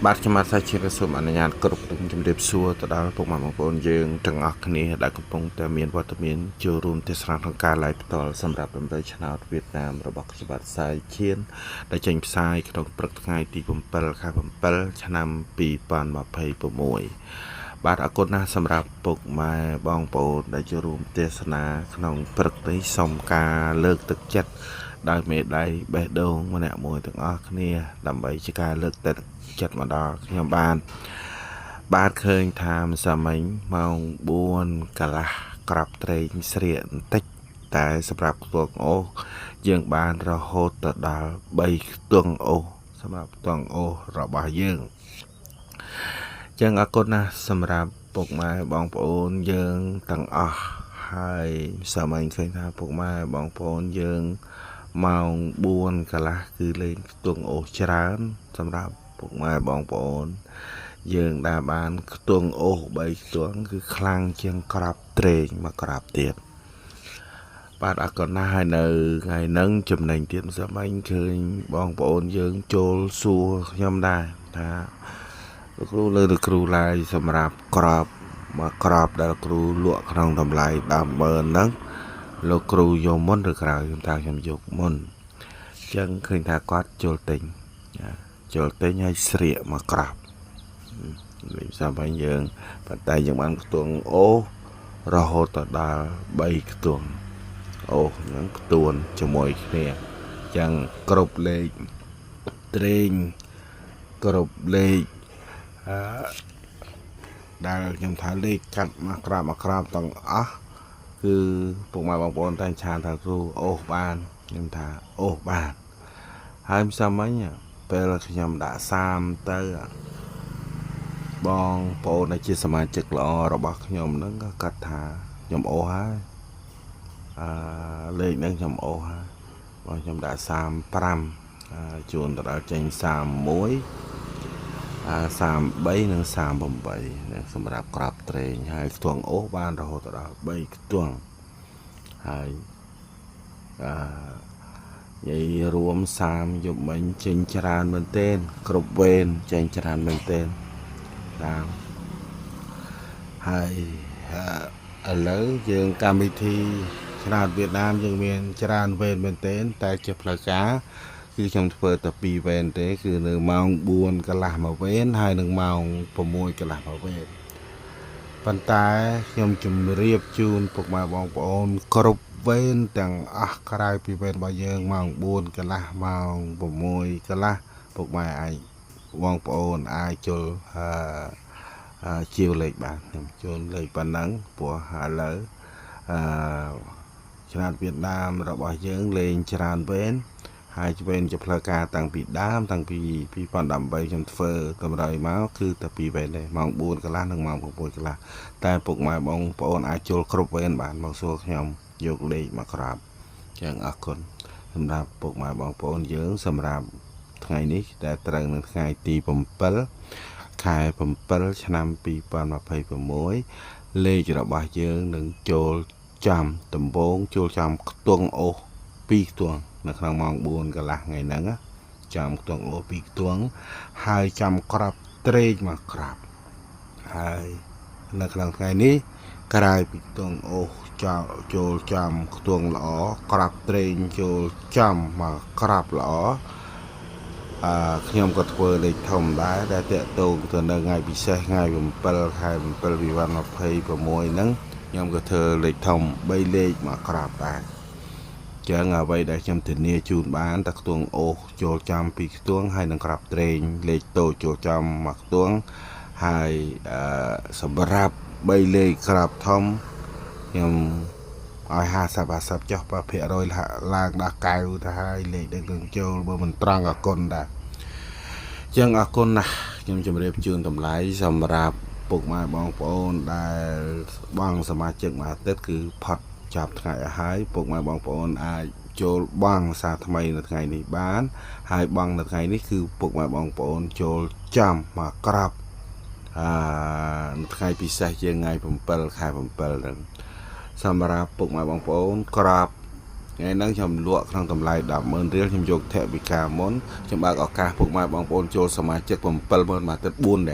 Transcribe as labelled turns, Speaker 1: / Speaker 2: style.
Speaker 1: បាទខ្ញុំបាទសាជាសូមអនុញ្ញាតគ្រប់ជំរាបសួរទៅដល់ពុកម៉ែបងប្អូនយើងទាំងអស់គ្នាដែលកំពុងតែមានវត្តមានចូលរួមទេសនាក្នុងការ live ផ្ទាល់សម្រាប់ដំណើរឆ្នោតវៀតណាមរបស់ខ្ញុំបាទសាយឈៀនដែលចេញផ្សាយក្នុងព្រឹកថ្ងៃទី7 ខែ 7 ឆ្នាំ 2026 បាទអរគុណណាស់សម្រាប់ពុកម៉ែបងប្អូនដែលចូលរួមទេសនាក្នុងព្រឹកនេះសូមការលើកទឹកចិត្តដោយមេដៃបេះដូងម្នាក់មួយទាំងអស់គ្នាដើម្បីជាការលើកទឹកចិត្តមកដល់ខ្ញុំបាទឃើញថាម្សិលមិញម៉ោង4កន្លះក្រាប់ត្រេងស្រៀកបន្តិចតែសម្រាប់ខ្ទង់អូសយើងបានរហូតទៅដល់3ខ្ទង់អូសសម្រាប់ខ្ទង់អូសរបស់យើងចឹងអរគុណណាស់សម្រាប់ពុកម៉ែបងប្អូនយើងទាំងអស់ហើយម្សិលមិញឃើញថាពុកម៉ែបងប្អូនយើងម៉ោង4កន្លះគឺលេងខ្ទង់អូសច្រើនសម្រាប់ពុកម៉ែបងប្អូនយើងដែលបានខ្ទង់អូស3ខ្ទង់គឺខ្លាំងជាងក្រាប់ត្រេងមកក្រាប់ទៀតបាទអរគុណណាស់ហើយនៅថ្ងៃហ្នឹងចំណេញទៀតម្សិលមិញឃើញបងប្អូនយើងចូលសួរខ្ញុំដែរថាលោកគ្រូលើលោកគ្រូឡាយសម្រាប់ក្របមកក្របដែលគ្រូលក់ក្នុងតម្លៃ100000ហ្នឹងលោកគ្រូយកមុនឬក្រោយខ្ញុំថាខ្ញុំយកមុនអញ្ចឹងឃើញថាគាត់ចូលទិញឲ្យស្រៀកមកក្របលេខសម្រាប់យើងប៉ុន្តែយើងបានខ្ទង់អូរហូតដល់3ខ្ទង់អូហ្នឹងខ្ទួនជាមួយគ្នាអញ្ចឹងគ្រប់លេខត្រេងគ្រប់លេខដែលខ្ញុំថាលេខកាត់មកក្រាបទាំងអស់គឺពុកម៉ែបងប្អូនតែឆានថាគ្រូអូសបានខ្ញុំថាអូសបានហើយម្សិលមិញពេលខ្ញុំដាក់សាមទៅបងប្អូនដែលជាសមាជិកល្អរបស់ខ្ញុំហ្នឹងក៏គាត់ថាខ្ញុំអូសហើយលេខហ្នឹងខ្ញុំអូសហើយបងខ្ញុំដាក់35ជួនទៅដល់ចេញ31 33និង38សម្រាប់ក្របត្រេងហើយខ្ទង់អូសបានរហូតដល់3ខ្ទង់ហើយនិយាយរួម30យប់មិញចេញច្រើនមែនទែនគ្រប់វេនចេញច្រើនមែនទែនតាមហើយឥឡូវយើងកម្មវិធីឆ្នោតវៀតណាមយើងមានច្រើនវេនមែនទែនតែជាផ្លូវការគឺខ្ញុំធ្វើតែ2វេនទេគឺនៅម៉ោង4កន្លះមួយវេនហើយនឹងម៉ោង6កន្លះមួយវេនប៉ុន្តែខ្ញុំជម្រាបជូនពុកម៉ែបងប្អូនគ្រប់វេនទាំងអស់ក្រៅពីវេនរបស់យើងម៉ោង4កន្លះម៉ោង6កន្លះពុកម៉ែអាចបងប្អូនអាចចូលជាវលេខបានខ្ញុំចូលលេខប៉ុណ្ណឹងព្រោះឥឡូវឆ្នោតវៀតណាមរបស់យើងលេងច្រើនវេនហើយវេនជាផ្លូវការតាំងពីដើមតាំងពី2018ខ្ញុំធ្វើតម្រូវមកគឺតែ2វេនទេម៉ោង4កន្លះនិងម៉ោង6កន្លះតែពុកម៉ែបងប្អូនអាចចូលគ្រប់វេនបានមកសួរខ្ញុំយកលេខមកក្រាបចឹងអរគុណសម្រាប់ពុកម៉ែបងប្អូនយើងសម្រាប់ថ្ងៃនេះដែលត្រូវនៅថ្ងៃទី7 ខែ 7 ឆ្នាំ 2026 លេខរបស់យើងនឹងចូលចំដំបងចូលចំខ្ទង់អូស2ខ្ទង់នៅក្នុងម៉ោង4កន្លះថ្ងៃហ្នឹងចំខ្ទង់អូស2ខ្ទង់ហើយចំក្របត្រេកមកក្រាបហើយនៅក្នុងថ្ងៃនេះក្រៅពីខ្ទង់អូសចូលចំខ្ទង់ល្អក្របត្រេកចូលចំមកក្របល្អខ្ញុំក៏ធ្វើលេខធំដែរដែលតេតងទៅនៅថ្ងៃពិសេសថ្ងៃ7 ខែ 7 2026ហ្នឹងខ្ញុំក៏ធ្វើលេខធំ3លេខមកក្រាបដែរចឹងអ្វីដែលខ្ញុំធានាជូនបានតែខ្ទង់អូសចូលចំ2ខ្ទង់ហើយនឹងក្រាបត្រេងលេខតូចចូលចំមួយខ្ទង់ហើយសម្រាប់3លេខក្រាបធំខ្ញុំឲ្យ50ចុះប្រភាគរយឡើងដល់9ទៅហើយលេខដែលនឹងចូលបើមិនត្រង់អគុណដែរចឹងអគុណណាស់ខ្ញុំជម្រាបជូនតម្លៃសម្រាប់ពុកម៉ែបងប្អូនដែលបងសមាជិកមួយអាទិត្យគឺផុតចាប់ថ្ងៃឲ្យហើយពុកម៉ែបងប្អូនអាចចូលបងសារថ្មីនៅថ្ងៃនេះបានហើយបងនៅថ្ងៃនេះគឺពុកម៉ែបងប្អូនចូលចំមកក្របថ្ងៃពិសេសជាថ្ងៃ7 ខែ 7 ហ្នឹងសម្រាប់ពុកម៉ែបងប្អូនក្រប ថ្ងៃហ្នឹងខ្ញុំលក់ក្នុងតម្លៃ 10,000 រៀលខ្ញុំយកថវិកាមុនខ្ញុំបើកឱកាសពុកម៉ែបងប្អូនចូលសមាជិក 7,000 មួយទឹក 4 រៀល